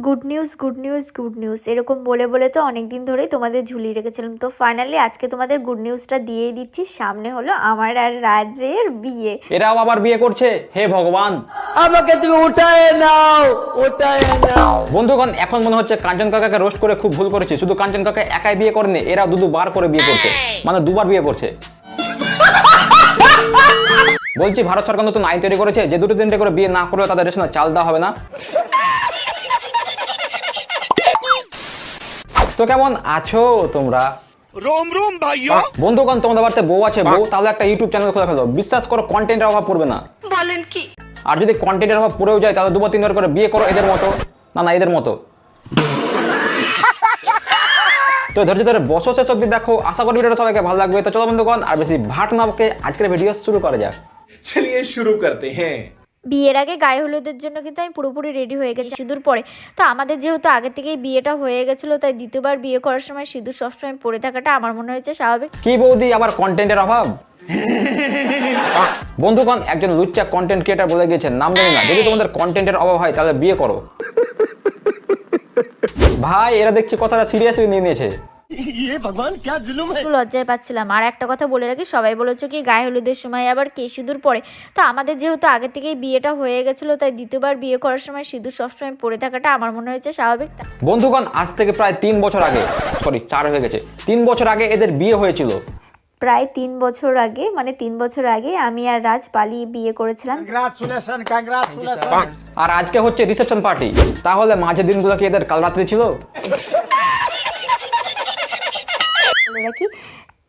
Good news good news good news এরকম বলে বলে তো অনেক দিন ধরেই তোমাদের ঝুলিয়ে রেখেছিলাম। তো ফাইনালি আজকে তোমাদের গুড নিউজটা দিয়েই দিচ্ছি। সামনে হলো আমার আর রাজের বিয়ে। এরাও আবার বিয়ে করছে, হে ভগবান আমাকে তুমি উঠায় নাও। বন্ধুগণ, এখন মনে হচ্ছে কাঞ্চন কাকাকে রোস্ট করে খুব ভুল করেছি। শুধু কাঞ্চন কাকা একাই বিয়ে করেনি, এরা দুবার করে বিয়ে করছে, মানে দুবার বিয়ে করছে। বলছি ভারত সরকার নতুন আইন তৈরি করেছে যে দুটো তিনটে করে বিয়ে না করলে তাদের রেশনে চাল দেওয়া হবে না। তো কেমন আছো তোমরা? रोम रोम भाइयों। বন্ধুগণ, তোমাদের বাড়িতে বউ আছে, বউ তাহলে একটা ইউটিউব চ্যানেল খুলে ফেলো। বিশ্বাস করো কন্টেন্টের অভাব পড়বে না। বলেন কি? আর যদি কন্টেন্টের অভাব পড়েও যায় তাহলে দুবার তিনবার করে বিয়ে করো এদের মতো, না এদের মতো। তো ধৈর্য ধরে বসো, শেষ অব্দি দেখো। আশা করি ভিডিওটা সবাইকে ভালো লাগবে। তো চলো বন্ধুগণ, আর বেশি ভাট না বকে আজকের ভিডিও শুরু করা যাক। चलिए शुरू करते हैं। বিয়ের আগে গায়ে হলুদের জন্য কিন্তু আমি পুরোপুরি রেডি হয়ে গেছি সিঁদুর পরে। তো আমাদের যেহেতু আগে থেকেই বিয়েটা হয়ে গেছিলো, তাই দ্বিতীয়বার বিয়ে করার সময় সিঁদুর সবসময় পরে থাকাটা আমার মনে হয়েছে স্বাভাবিক। কি বৌদি, আবার কন্টেন্টের অভাব? বন্ধুগণ, একজন লুচ্চা কন্টেন্ট ক্রিয়েটার বলে গেছেন, নাম জানি না। যদি তোমাদের কন্টেন্টের অভাব হয় তাহলে বিয়ে করো। ভাই, এরা দেখছি কথাটা সিরিয়াসলি নিয়ে নিয়েছে। ये भगवान क्या जुल्म है। একটু লজ্জায় পাচ্ছিলাম। আর একটা কথা বলে রাখি, সবাই বলেছো কি গায়ে হলুদের সময় আবার কে সিঁদুর পরে। তো আমাদের যেহেতু আগে থেকেই বিয়েটা হয়ে গেছিলো, তাই দ্বিতীয়বার বিয়ে করার সময় সিঁদুর সবসময় পরে থাকাটা আমার মনে হয়েছে স্বাভাবিক। বন্ধুগণ, আজ থেকে প্রায় 3 বছর আগে, সরি 4 হয়ে গেছে, 3 বছর আগে এদের বিয়ে হয়েছিল। প্রায় 3 বছর আগে, মানে 3 বছর আগে আমি আর রাজ পালিয়ে বিয়ে করেছিলাম। আর আজকে হচ্ছে রিসেপশন পার্টি। তাহলে মাঝে দিনগুলো কি এদের কাল রাত্রি ছিল? বলে রাখি,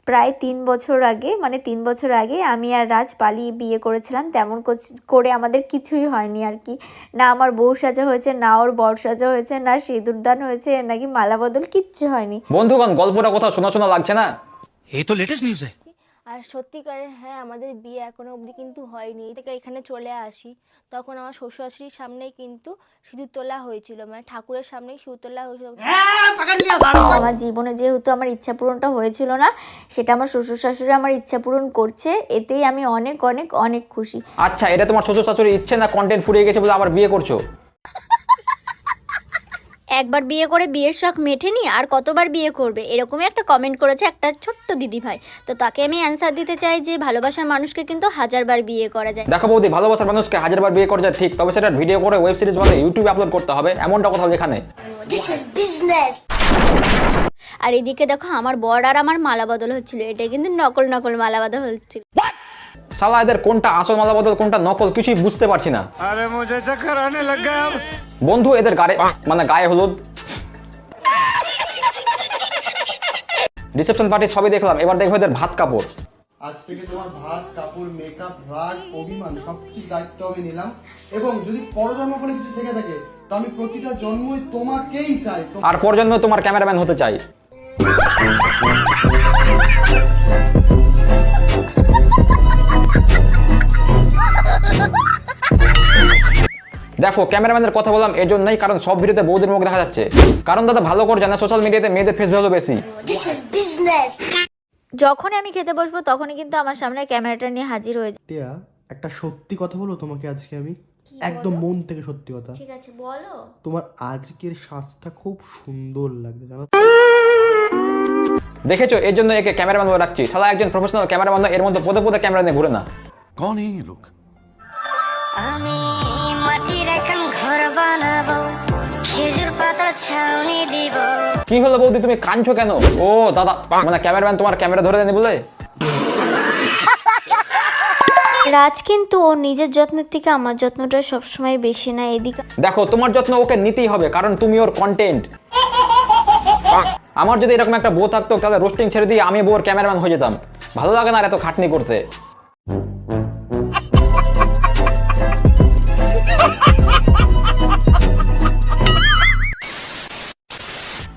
প্রায় 3 বছর আগে, মানে 3 বছর আগে আমি আর রাজ পালিয়ে বিয়ে করেছিলাম। তেমন করে আমাদের কিছুই হয়নি আর কি। না আমার বউ সাজা হয়েছে, না ওর বর সাজা হয়েছে, না সিঁদুরদান হয়েছে, নাকি মালা বদল, কিচ্ছু হয়নি। বন্ধুগণ, গল্পটা কোথাও শোনা শোনা লাগছে না? ये तो लेटेस्ट न्यूज़ है। আর সত্যিকারে হ্যাঁ, আমাদের বিয়ে এখনো অবধি কিন্তু হয়নি। থেকে এখানে চলে আসি, তখন আমার শ্বশুর শাশুড়ির সামনেই কিন্তু সিঁদুর তোলা হয়েছিল, মানে ঠাকুরের সামনেই সিঁদুর তোলা হয়েছিল। আমার জীবনে যেহেতু আমার ইচ্ছা পূরণটা হয়েছিল না, সেটা আমার শ্বশুর শাশুড়ি আমার ইচ্ছা পূরণ করছে, এতেই আমি অনেক অনেক অনেক খুশি। আচ্ছা, এটা তোমার শ্বশুর শাশুড়ির ইচ্ছে না কন্টেন্ট ফুরিয়ে গেছে বলে আবার বিয়ে করছো? একবার বিয়ে করে বিয়ের শখ মেটেনি, আর কতবার বিয়ে করবে, এরকমই একটা কমেন্ট করেছে একটা ছোট্ট দিদি ভাই। তো তাকে আমি অ্যান্সার দিতে চাই যে ভালোবাসার মানুষকে কিন্তু 1000বার বিয়ে করা যায়। দেখো বৌদি, ভালোবাসার মানুষকে 1000বার বিয়ে করা যায় ঠিক, তবে সেটা ভিডিও করে ওয়েব সিরিজ বানিয়ে ইউটিউবে আপলোড করতে হবে, এমনটা কোথাও লেখা নেই। আর এদিকে দেখো, আমার বর আর আমার মালা বদল হচ্ছিল। এটা কিন্তু নকল নকল মালা বদল হচ্ছিল। শালা, এদের কোনটা আসল মালা বদল কোনটা নকল কিছুই বুঝতে পারছি না। अरे मुझे चक्कर आने लग गया अब। বন্ধু, এদের গায়ে হলুদ, রিসেপশন পার্টি সবই দেখলাম, এবার দেখবো এদের ভাত কাপড়। আজ থেকে তোমার ভাত কাপড় মেকআপ রাগ অভিমান সবকিছু দায়িত্ব আমি নিলাম, এবং যদি পরজন্ম কোনো কিছু থেকে থাকে তো আমি প্রতিটা জন্মই তোমাকেই চাই। আর পরজন্ম তোমার ক্যামেরাম্যান হতে চাই। দেখো, ক্যামেরাম্যানের কথা বললাম এর জন্যই, কারণ সব ভিডিওতে বউদের মুখ দেখা যাচ্ছে। কারণ দাদা ভালো করে জানে সোশ্যাল মিডিয়াতে মেয়েদের ফেস ভ্যালু বেশি। যখনই আমি খেতে বসবো তখনই কিন্তু আমার সামনে ক্যামেরাটা নিয়ে হাজির হয়ে যায়। টিয়া, একটা সত্যি কথা বলো তোমাকে আজকে আমি, একদম মন থেকে সত্যি কথা। ঠিক আছে বলো। তোমার আজকের সাজটা খুব সুন্দর লাগছে জানো। দেখেছো, এর জন্য একে ক্যামেরাম্যান বলে রাখছি। শালা একজন প্রফেশনাল ক্যামেরাম্যান, এর মধ্যে পদে পদে ক্যামেরা নিয়ে ঘুরে না। कौन है ये लोग? আমি মাটির এখন ঘর বানাবো, খেজুর পাতার ছাউনি দিব। কি হলো বৌদি, তুমি কাঁদছো কেন? ও দাদা, মানে ক্যামেরাম্যান তোমার ক্যামেরা ধরে দেয়নি বলে? রাজ কিন্তু ওর নিজের যত্নের থেকে আমার যত্নটা সবসময় বেশি না। এদিকে দেখো, তোমার যত্ন ওকে নিতেই হবে, কারণ তুমি ওর কন্টেন্ট। আমার যদি এরকম একটা বউ থাকতো তাহলে রোস্টিং ছেড়ে দিয়ে আমি বউর ক্যামেরাম্যান হয়ে যেতাম। ভালো লাগে না আর এত খাটনি করতে।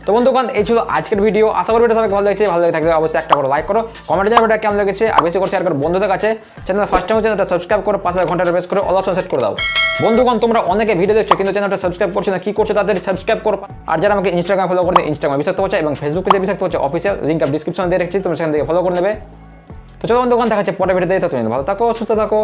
তো বন্ধুগণ, এই ছিল আজকের ভিডিও। আশা করি এটা সবাইকে ভালো লাগছে। ভালো লাগে থাকলে অবশ্যই একটা করে লাইক করো, কমেন্টে জানাবে এটা কেমন লেগেছে, আর বেশি করে শেয়ার করো বন্ধুদের কাছে। চ্যানেল ফার্স্ট টাইম চ্যানেলটা সাবস্ক্রাইব করো, পাশে ঘন্টাটা প্রেস করে অল অপশন সেট করে দাও। বন্ধুগণ, তোমরা অনেকে ভিডিও দেখছো কিন্তু চ্যানেলটা সাবস্ক্রাইব করছো না, কি করছো তাদের সাবস্ক্রাইব করো। আর যারা আমাকে ইনস্টাগ্রাম ফলো করে, ইনস্টাগ্রাম বিশাক্ত হচ্ছে এবং ফেসবুকে যে বিশাক্ত হচ্ছে অফিসিয়াল, লিঙ্ক আপ ডিসক্রিপশনে দিয়ে রেখেছি, তোমরা সেখান থেকে ফলো করে নেবে। তো চলো বন্ধুগণ, দেখা হচ্ছে পরের ভিডিওতে। তো তুমি ভালো থাকো, সুস্থ থাকো।